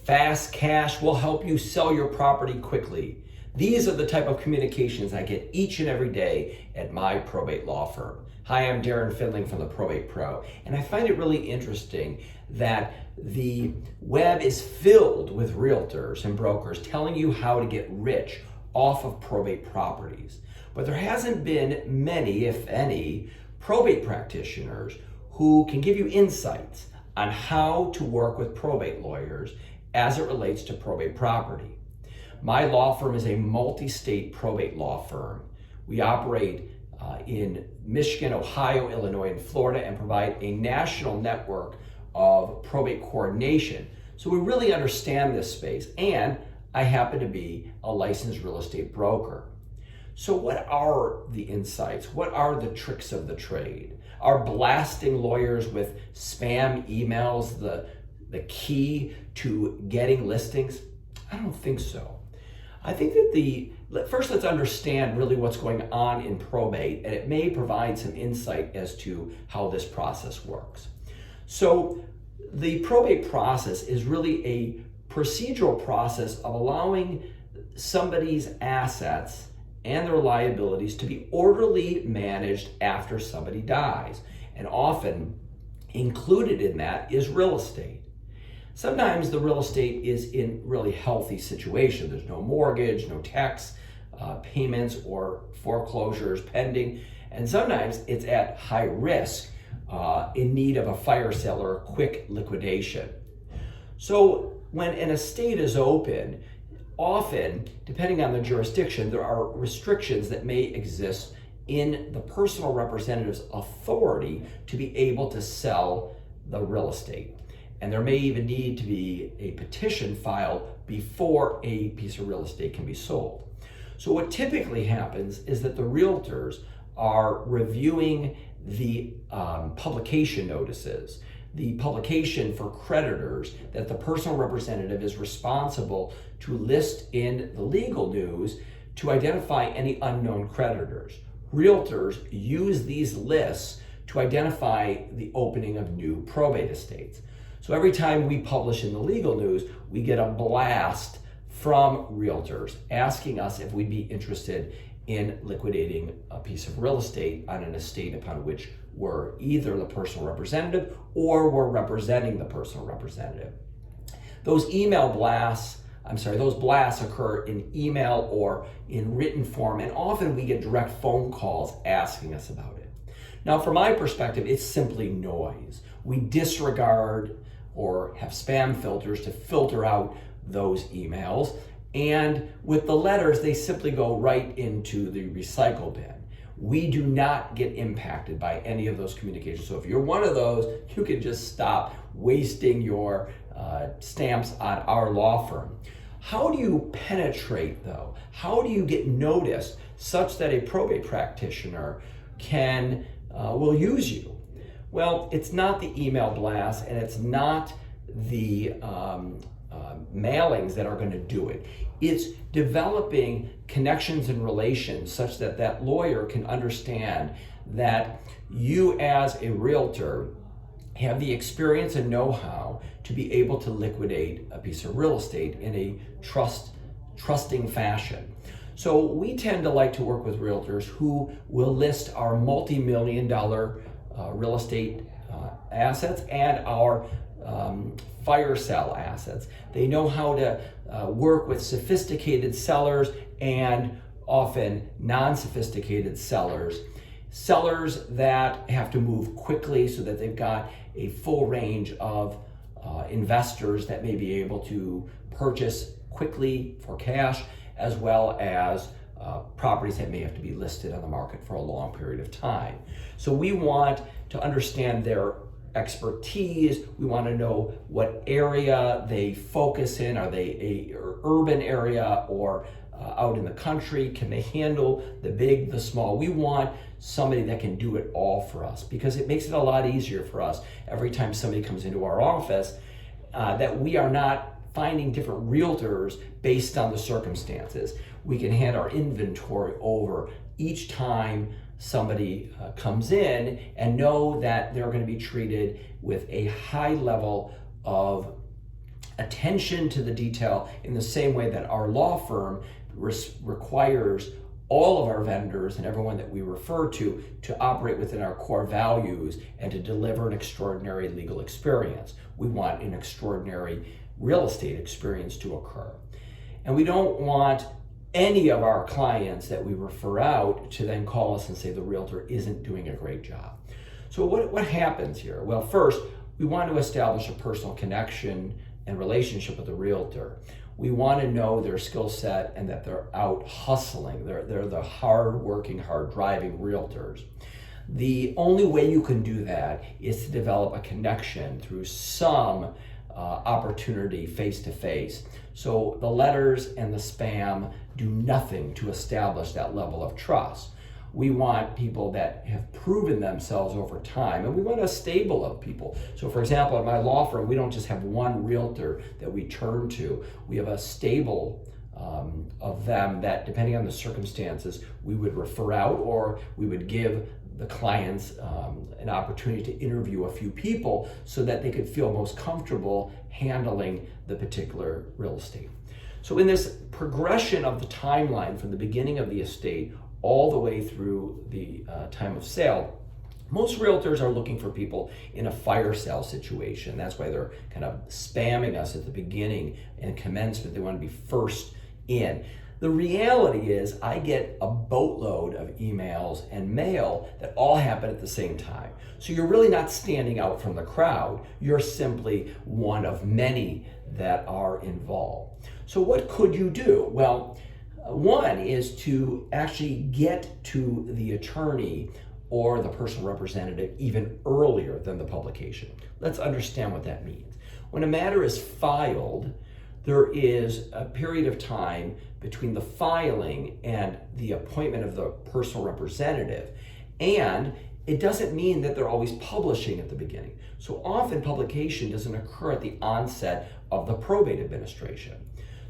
Fast cash will help you sell your property quickly. These are the type of communications I get each and every day at my probate law firm. Hi, I'm Darren Findling from the Probate Pro, and I find it really interesting that the web is filled with realtors and brokers telling you how to get rich off of probate properties. But there hasn't been many, if any, probate practitioners who can give you insights on how to work with probate lawyers as it relates to probate property. My law firm is a multi-state probate law firm. We operate in Michigan, Ohio, Illinois, and Florida, and provide a national network of probate coordination. So we really understand this space, and I happen to be a licensed real estate broker. So what are the insights? What are the tricks of the trade? Are blasting lawyers with spam emails the key to getting listings? I don't think so. I think that first let's understand really what's going on in probate, and it may provide some insight as to how this process works. So the probate process is really a procedural process of allowing somebody's assets and their liabilities to be orderly managed after somebody dies. And often included in that is real estate. Sometimes the real estate is in really healthy situation. There's no mortgage, no tax payments or foreclosures pending. And sometimes it's at high risk, in need of a fire sale or a quick liquidation. So when an estate is open, often, depending on the jurisdiction, there are restrictions that may exist in the personal representative's authority to be able to sell the real estate. And there may even need to be a petition filed before a piece of real estate can be sold. So what typically happens is that the realtors are reviewing the publication notices, the publication for creditors that the personal representative is responsible to list in the legal news to identify any unknown creditors. Realtors use these lists to identify the opening of new probate estates. So every time we publish in the legal news, we get a blast from realtors asking us if we'd be interested in liquidating a piece of real estate on an estate upon which we're either the personal representative or we're representing the personal representative. Those blasts occur in email or in written form, and often we get direct phone calls asking us about it. Now, from my perspective, it's simply noise. We disregard or have spam filters to filter out those emails. And with the letters, they simply go right into the recycle bin. We do not get impacted by any of those communications. So if you're one of those, you can just stop wasting your stamps on our law firm. How do you penetrate though? How do you get noticed such that a probate practitioner will use you? Well, it's not the email blast, and it's not the mailings that are going to do it. It's developing connections and relations such that that lawyer can understand that you as a realtor have the experience and know-how to be able to liquidate a piece of real estate in a trusting fashion. So we tend to like to work with realtors who will list our multi-million-dollar real estate assets and our fire sale assets. They know how to work with sophisticated sellers and often non-sophisticated sellers that have to move quickly so that they've got a full range of investors that may be able to purchase quickly for cash, as well as properties that may have to be listed on the market for a long period of time. So we want to understand their expertise. We want to know what area they focus in. Are they a urban area or out in the country? Can they handle the big, the small? We want somebody that can do it all for us, because it makes it a lot easier for us every time somebody comes into our office, that we are not finding different realtors based on the circumstances. We can hand our inventory over each time somebody comes in and know that they're going to be treated with a high level of attention to the detail in the same way that our law firm requires all of our vendors and everyone that we refer to operate within our core values and to deliver an extraordinary legal experience. We want an extraordinary real estate experience to occur. And we don't want any of our clients that we refer out to then call us and say the realtor isn't doing a great job. So what happens here? Well, first, we want to establish a personal connection and relationship with the realtor. We want to know their skill set and that they're out hustling. They're the hard-working, hard-driving realtors. The only way you can do that is to develop a connection through some opportunity face-to-face. So the letters and the spam do nothing to establish that level of trust. We want people that have proven themselves over time, and we want a stable of people. So for example, at my law firm, we don't just have one realtor that we turn to. We have a stable of them that, depending on the circumstances, we would refer out, or we would give the clients an opportunity to interview a few people so that they could feel most comfortable handling the particular real estate. So in this progression of the timeline from the beginning of the estate all the way through the time of sale, most realtors are looking for people in a fire sale situation. That's why they're kind of spamming us at the beginning and commencement. They want to be first in. The reality is I get a boatload of emails and mail that all happen at the same time. So you're really not standing out from the crowd. You're simply one of many that are involved. So what could you do? Well, one is to actually get to the attorney or the personal representative even earlier than the publication. Let's understand what that means. When a matter is filed, there is a period of time between the filing and the appointment of the personal representative. And it doesn't mean that they're always publishing at the beginning. So often publication doesn't occur at the onset of the probate administration.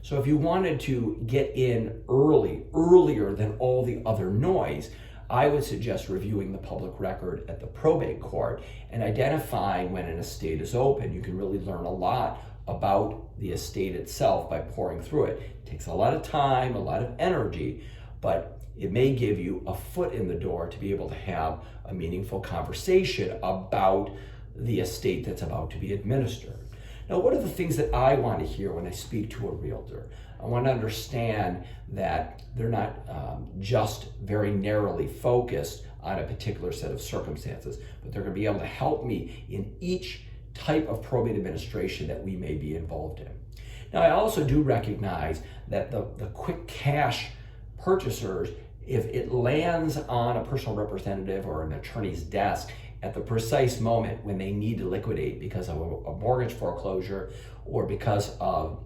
So if you wanted to get in earlier than all the other noise, I would suggest reviewing the public record at the probate court and identifying when an estate is open. You can really learn a lot about the estate itself by pouring through it. It takes a lot of time, a lot of energy, but it may give you a foot in the door to be able to have a meaningful conversation about the estate that's about to be administered. Now, what are the things that I want to hear when I speak to a realtor? I want to understand that they're not just very narrowly focused on a particular set of circumstances, but they're going to be able to help me in each type of probate administration that we may be involved in. Now, I also do recognize that the quick cash purchasers, if it lands on a personal representative or an attorney's desk at the precise moment when they need to liquidate because of a mortgage foreclosure or because of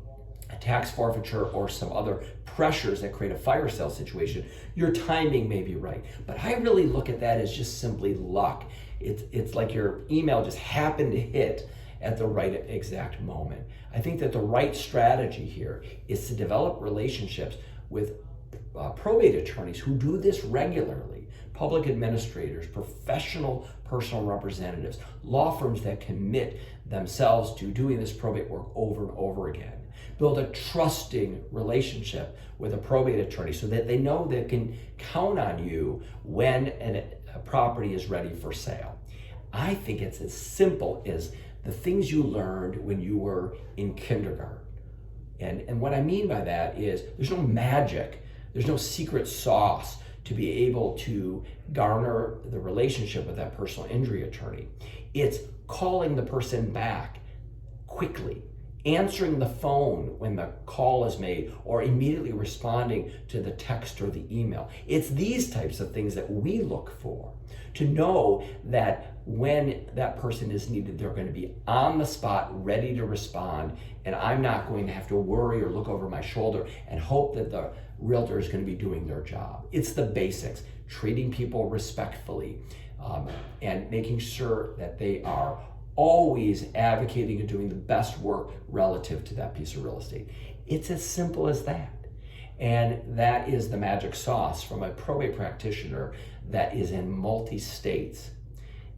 a tax forfeiture or some other pressures that create a fire sale situation, your timing may be right. But I really look at that as just simply luck. It's like your email just happened to hit at the right exact moment. I think that the right strategy here is to develop relationships with probate attorneys who do this regularly, public administrators, professional personal representatives, law firms that commit themselves to doing this probate work over and over again. Build a trusting relationship with a probate attorney so that they know they can count on you when a property is ready for sale. I think it's as simple as the things you learned when you were in kindergarten. And what I mean by that is there's no magic, there's no secret sauce to be able to garner the relationship with that personal injury attorney. It's calling the person back quickly, answering the phone when the call is made, or immediately responding to the text or the email. It's these types of things that we look for to know that when that person is needed, they're going to be on the spot, ready to respond, and I'm not going to have to worry or look over my shoulder and hope that the realtor is going to be doing their job. It's the basics, treating people respectfully, and making sure that they are always advocating and doing the best work relative to that piece of real estate. It's as simple as that. And that is the magic sauce from a probate practitioner that is in multi-states.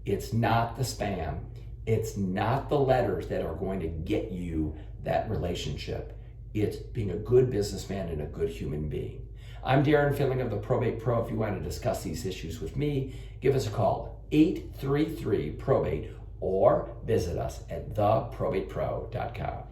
It's not the spam. It's not the letters that are going to get you that relationship. It's being a good businessman and a good human being. I'm Darren Findling of the Probate Pro. If you want to discuss these issues with me, give us a call, 833-PROBATE, or visit us at theprobatepro.com.